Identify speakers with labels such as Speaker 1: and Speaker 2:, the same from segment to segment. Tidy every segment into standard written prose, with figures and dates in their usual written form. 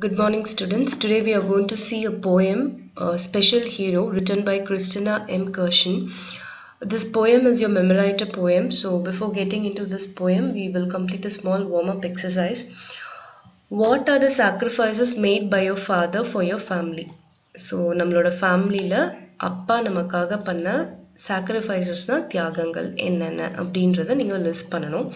Speaker 1: Good morning, students. Today we are going to see a poem, Special Hero, written by Christina M. Kirshen. This poem is your Memoriter poem. So before getting into this poem, we will complete a small warm-up exercise. What are the sacrifices made by your father for your family? So நம்மளோட ஃபேமிலியில் அப்பா நமக்காக பண்ண சாக்ரிஃபைசஸ்னால் தியாகங்கள் என்னென்ன அப்படின்றத நீங்கள் list பண்ணணும்.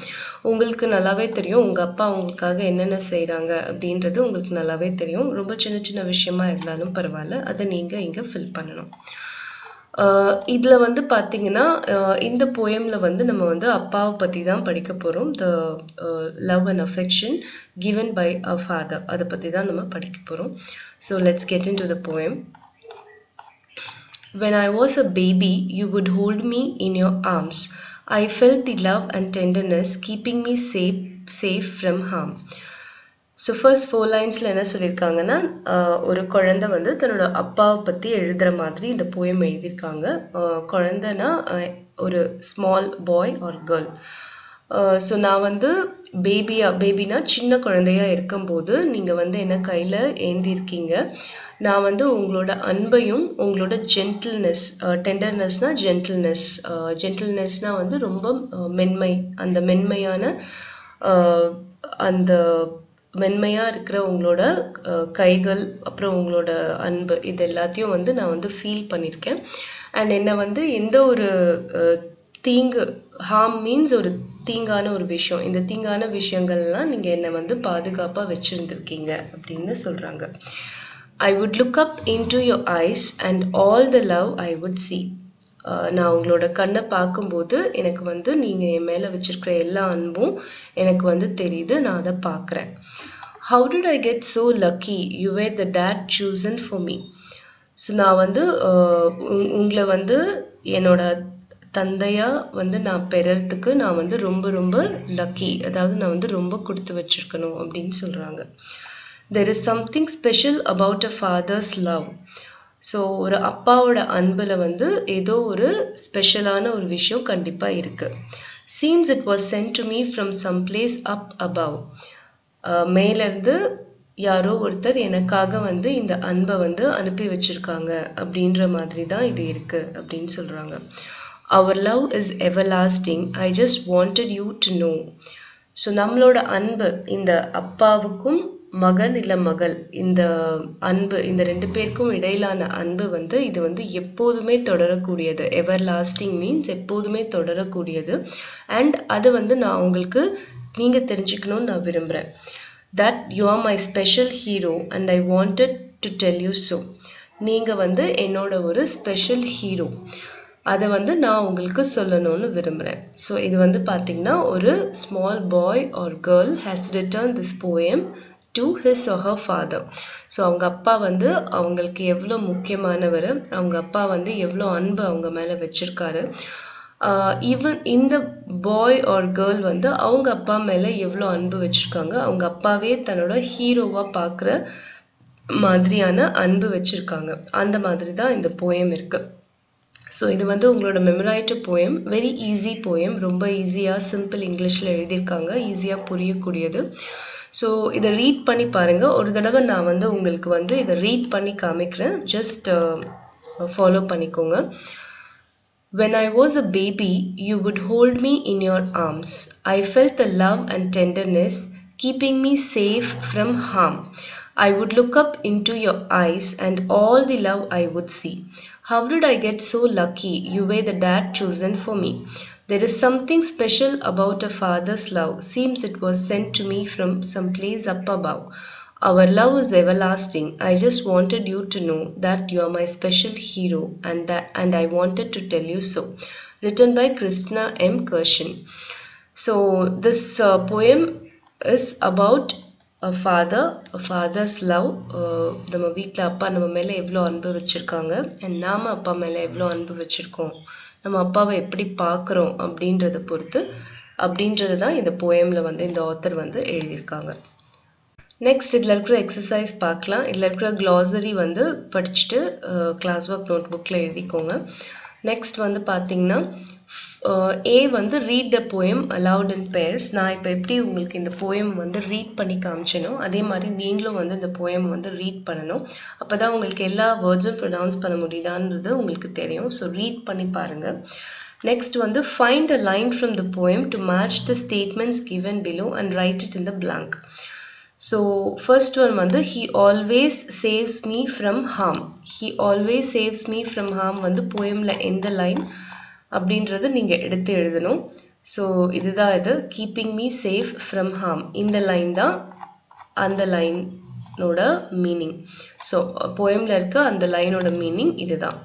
Speaker 1: உங்களுக்கு நல்லாவே தெரியும் உங்கள் அப்பா உங்களுக்காக என்னென்ன செய்கிறாங்க அப்படின்றது உங்களுக்கு நல்லாவே தெரியும். ரொம்ப சின்ன சின்ன விஷயமா இருந்தாலும் பரவாயில்ல, அதை நீங்கள் இங்கே ஃபில் பண்ணணும். இதில் வந்து பார்த்தீங்கன்னா இந்த போயமில் வந்து நம்ம வந்து அப்பாவை பற்றி தான் படிக்க போகிறோம். The love and affection given by a father, அதை பற்றி தான் நம்ம படிக்க போகிறோம். So let's get into the poem. When I was a baby, you would hold me in your arms. I felt the love and tenderness keeping me safe from harm. So first 4 லைன்ஸில் என்ன சொல்லியிருக்காங்கன்னா, ஒரு குழந்தை வந்து தன்னோட அப்பாவை பற்றி எழுதுகிற மாதிரி இந்த போயம் எழுதியிருக்காங்க. குழந்தைனா ஒரு small boy or girl. So நான் வந்து பேபினா சின்ன குழந்தையா இருக்கும்போது நீங்கள் வந்து என்ன கையில் ஏந்திருக்கீங்க. நான் வந்து உங்களோட அன்பையும் உங்களோட ஜென்டில்னஸ், டெண்டர்னஸ்னால் ஜென்டில்னஸ்னால் வந்து ரொம்ப மென்மை, அந்த மென்மையான அந்த மென்மையாக இருக்கிற உங்களோட கைகள், அப்புறம் உங்களோட அன்பு, இது எல்லாத்தையும் வந்து நான் வந்து ஃபீல் பண்ணியிருக்கேன். அண்ட் என்னை வந்து எந்த ஒரு தீங்கு, ஹார்ம் மீன்ஸ் ஒரு தீங்கான ஒரு விஷயம், இந்த தீங்கான விஷயங்கள்லாம் நீங்கள் என்னை வந்து பாதுகாப்பாக வச்சுருந்துருக்கீங்க அப்படின்னு சொல்கிறாங்க. I would look up into your eyes and all the love I would see. நான் உங்களோட கண்ணை பார்க்கும்போது எனக்கு வந்து நீங்கள் என் மேலே வச்சுருக்கிற எல்லா அன்பும் எனக்கு வந்து தெரியுது, நான் அதை பார்க்குறேன். How did I get so lucky? You were the dad chosen for me. So நான் வந்து உங்களை வந்து என்னோட தந்தையாக வந்து நான் பெறறதுக்கு நான் வந்து ரொம்ப ரொம்ப லக்கி, அதாவது நான் வந்து ரொம்ப கொடுத்து வச்சுருக்கணும் அப்படின்னு சொல்கிறாங்க. There is something special about a father's love. So ஒரு அப்பாவோட அன்பில் வந்து ஏதோ ஒரு ஸ்பெஷலான ஒரு விஷயம் கண்டிப்பாக இருக்குது. Seems it was sent to me from some place up above. மேலேருந்து யாரோ ஒருத்தர் எனக்காக வந்து இந்த அன்பை வந்து அனுப்பி வச்சுருக்காங்க அப்படின்ற மாதிரி தான் இது இருக்குது அப்படின்னு சொல்கிறாங்க. Our love is everlasting. I just wanted you to know. So நம்மளோட அன்பு, இந்த அப்பாவுக்கும் மகன் இல்லை மகள், இந்த அன்பு, இந்த 2 பேருக்கும் இடையிலான அன்பு வந்து இது வந்து எப்போதுமே தொடரக்கூடியது. எவர் லாஸ்டிங் மீன்ஸ் எப்போதுமே தொடரக்கூடியது. அண்ட் அது வந்து நான் உங்களுக்கு நீங்கள் தெரிஞ்சுக்கணும்னு நான் விரும்புகிறேன். That you are my special hero and I wanted to tell you so. நீங்கள் வந்து என்னோட ஒரு ஸ்பெஷல் ஹீரோ, அதை வந்து நான் உங்களுக்கு சொல்லணும்னு விரும்புகிறேன். ஸோ இது வந்து பார்த்திங்கன்னா ஒரு small boy or girl has return this poem to his or her father. So அவங்க அப்பா வந்து அவங்களுக்கு எவ்வளோ முக்கியமானவர், அவங்க அப்பா வந்து எவ்வளோ அன்பு அவங்க மேலே வச்சுருக்காரு. ஈவன் இந்த பாய் ஆர் கேர்ள் வந்து அவங்க அப்பா மேலே எவ்வளோ அன்பு வச்சுருக்காங்க, அவங்க அப்பாவே தன்னோட ஹீரோவாக பார்க்குற மாதிரியான அன்பு வச்சுருக்காங்க. அந்த மாதிரி தான் இந்த போயம் இருக்குது. ஸோ இது வந்து உங்களோட மெமரைட்டர் போயம், வெரி ஈஸி போயம், ரொம்ப ஈஸியாக சிம்பிள் இங்கிலீஷில் எழுதியிருக்காங்க, ஈஸியாக புரியக்கூடியது. ஸோ இதை ரீட் பண்ணி பாருங்கள். ஒரு தடவை நான் வந்து உங்களுக்கு வந்து இதை ரீட் பண்ணி காமிக்கிறேன், ஜஸ்ட் ஃபாலோ பண்ணிக்கோங்க. When I was a baby, you would hold me in your arms. I felt the love and tenderness keeping me safe from harm. I would look up into your eyes and all the love I would see. How did I get so lucky? You were the dad chosen for me. There is something special about a father's love. Seems it was sent to me from some place up above. Our love is everlasting. I just wanted you to know that you are my special hero and I wanted to tell you so. Written by Christina M. Kirshen. So this poem is about a father's love. நம்ம வீட்டில் அப்பா நம்ம மேலே எவ்வளோ அன்பு வச்சுருக்காங்க, and நாம் அப்பா மேலே எவ்வளோ அன்பு வச்சுருக்கோம், நம்ம அப்பாவை எப்படி பார்க்குறோம் அப்படின்றது தான் இந்த போயமில் வந்து இந்த ஆத்தர் வந்து எழுதியிருக்காங்க. நெக்ஸ்ட் இதில் இருக்கிற எக்ஸசைஸ் பார்க்கலாம். இதில் இருக்கிற க்ளாசரி வந்து படிச்சுட்டு கிளாஸ் ஒர்க் நோட் புக்கில் எழுதிக்கோங்க. நெக்ஸ்ட் வந்து பார்த்தீங்கன்னா A வந்து read the poem aloud in pairs. நான் இப்போ எப்படி உங்களுக்கு இந்த poem வந்து ரீட் பண்ணி காமிச்சேனோ அதே மாதிரி நீங்களும் வந்து இந்த poem வந்து ரீட் பண்ணணும். அப்போ தான் உங்களுக்கு எல்லா வேர்ட்ஸும் ப்ரொனவுன்ஸ் பண்ண முடியுதான்றது உங்களுக்கு தெரியும். ஸோ ரீட் பண்ணி பாருங்கள். Next வந்து find a line from the poem to match the statements given below and write it in the blank. So first one வந்து he always saves me from harm. He always saves me from harm வந்து poemல எந்த line அப்படின்றது நீங்கள் எடுத்து எழுதணும். So இதுதான் இது keeping me safe from harm. இந்த லைன் தான் அந்த லைனோட மீனிங். ஸோ poemல இருக்க அந்த லைனோட மீனிங் இதுதான்.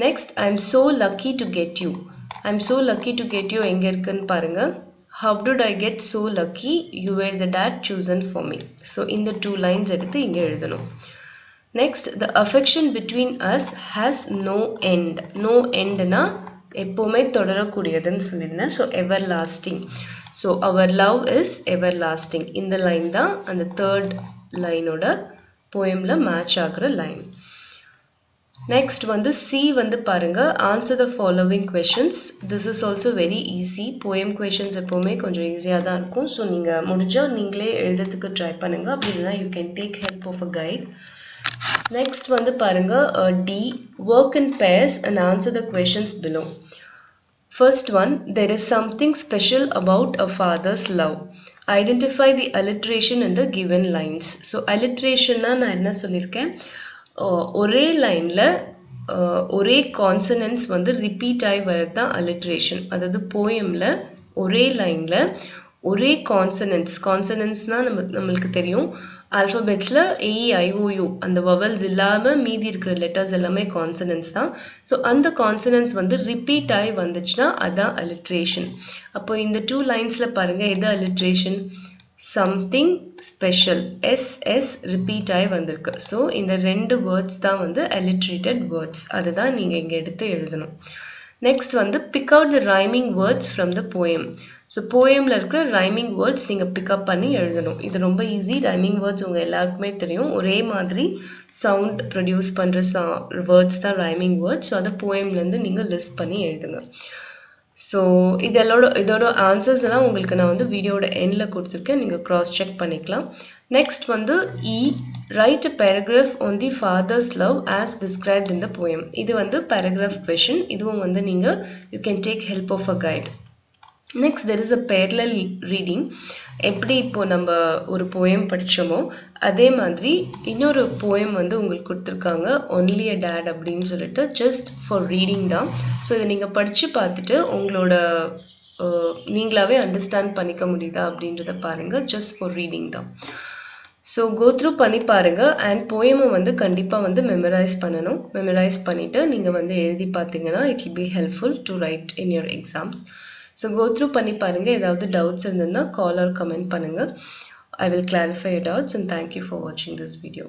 Speaker 1: Next, I'm so lucky to get you. I'm so lucky to get you எங்கே இருக்குன்னு பாருங்க. How did I get so lucky? You were the dad chosen for me. So இந்த 2 lines எடுத்து இங்கே எழுதணும். Next, the affection between us has no end. No end na எப்போவுமே தொடரக்கூடியதுன்னு சொல்லியிருந்தேன். So everlasting. So our love is everlasting. இந்த line தான் அந்த 3rd லைனோட போயம்ல match ஆகிற லைன். Next வந்து C வந்து பாருங்க. Answer the following questions. This is also very easy. Poem questions எப்போவுமே கொஞ்சம் ஈஸியாக தான் இருக்கும். ஸோ நீங்கள் முடிஞ்சால் நீங்களே எழுதுறதுக்கு ட்ரை பண்ணுங்க. அப்படி இல்லைனா you can take help of a guide. Next வந்து பாருங்க D. Work in pairs and answer the questions below. First one, there is something special about a father's love. Identify the alliteration in the given lines. So alliteration நான் என்ன சொல்லியிருக்கேன், ஒரே லைன்ல ஒரே consonants வந்து repeat ஆகி வரது தான் alliteration. அதாவது போயம்ல ஒரே லைன்ல ஒரே கான்சனன்ட்ஸ்னால் நம்மளுக்கு தெரியும் ஆல்ஃபபெட்ஸில் AEIOU அந்த வவல்ஸ் இல்லாமல் மீதி இருக்கிற லெட்டர்ஸ் எல்லாமே கான்சனன்ட்ஸ் தான். ஸோ அந்த கான்சனன்ட்ஸ் வந்து ரிப்பீட் ஆகி வந்துச்சுன்னா அதான் alliteration. அப்போ இந்த 2 லைன்ஸில் பாருங்கள் எது alliteration? Something special SS repeat ஆகி வந்திருக்கு. ஸோ இந்த 2 வேர்ட்ஸ் தான் வந்து alliterated வேர்ட்ஸ். அதுதான் நீங்கள் இங்கே எடுத்து எழுதணும். நெக்ஸ்ட் வந்து pick out the rhyming words from the poem. So போயமில் இருக்கிற ரைமிங் வேர்ட்ஸ் நீங்கள் பிக்கப் பண்ணி எழுதணும். இது ரொம்ப ஈஸி. ரைமிங் வேர்ட்ஸ் உங்கள் எல்லாருக்குமே தெரியும். ஒரே மாதிரி சவுண்ட் ப்ரொடியூஸ் பண்ணுற வேர்ட்ஸ் தான் ரைமிங் வேர்ட்ஸ். ஸோ அதை போயம்லேருந்து நீங்கள் லிஸ்ட் பண்ணி எழுதுங்க. ஸோ இதோட ஆன்சர்ஸ் எல்லாம் உங்களுக்கு நான் வந்து வீடியோட எண்டில் கொடுத்துருக்கேன். நீங்கள் க்ராஸ் செக் பண்ணிக்கலாம். நெக்ஸ்ட் வந்து E. Write a paragraph on the father's love as described in the poem. இது வந்து paragraph question. இதுவும் வந்து நீங்கள் you can take help of a guide. Next, there is a parallel reading. எப்படி இப்போ நம்ம ஒரு poem படிச்சோமோ அதே மாதிரி இன்னொரு poem வந்து உங்களுக்கு கொடுத்துருக்காங்க only a dad அப்படின்னு சொல்லிட்டு just for reading தான். ஸோ இதை நீங்கள் படித்து பார்த்துட்டு உங்களோட நீங்களாவே அண்டர்ஸ்டாண்ட் பண்ணிக்க முடியுதா அப்படின்றத பாருங்கள். just for reading தான். ஸோ கோ த்ரூ பண்ணி பாருங்கள். அண்ட் போயமை வந்து கண்டிப்பாக வந்து மெமரைஸ் பண்ணணும். மெமரைஸ் பண்ணிவிட்டு நீங்கள் வந்து எழுதி பார்த்தீங்கன்னா it will be helpful to write in your exams. So go through பண்ணி பாருங்கள். ஏதாவது டவுட்ஸ் இருந்ததுன்னா கால் ஆர் கமெண்ட் பண்ணுங்கள். I will clarify your doubts and thank you for watching this video.